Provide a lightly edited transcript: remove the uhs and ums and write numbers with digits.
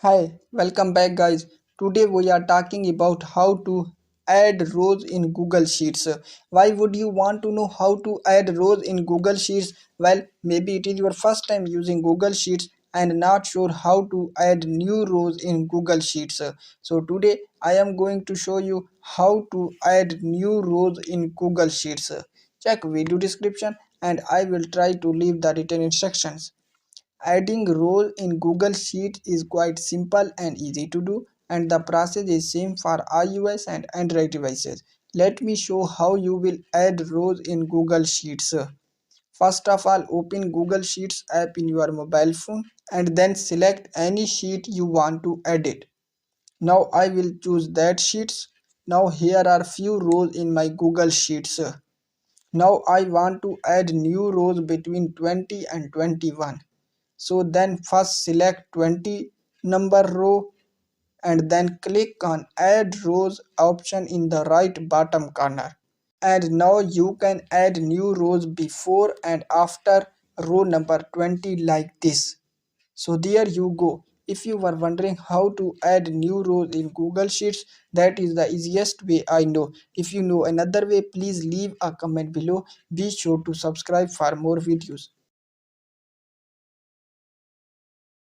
Hi, welcome back guys. Today we are talking about how to add rows in Google Sheets. Why would you want to know how to add rows in Google Sheets? Well, maybe it is your first time using Google Sheets and not sure how to add new rows in Google Sheets. So today I am going to show you how to add new rows in Google Sheets. Check video description and I will try to leave the written instructions. Adding rows in Google Sheets is quite simple and easy to do, and the process is same for iOS and Android devices. Let me show how you will add rows in Google Sheets. First of all, open Google Sheets app in your mobile phone and then select any sheet you want to edit. Now I will choose that sheets. Now here are few rows in my Google Sheets. Now I want to add new rows between 20 and 21. So then first select 20 number row and then click on add rows option in the right bottom corner. And now you can add new rows before and after row number 20 like this. So there you go. If you were wondering how to add new rows in Google Sheets, that is the easiest way I know. If you know another way, please leave a comment below. Be sure to subscribe for more videos.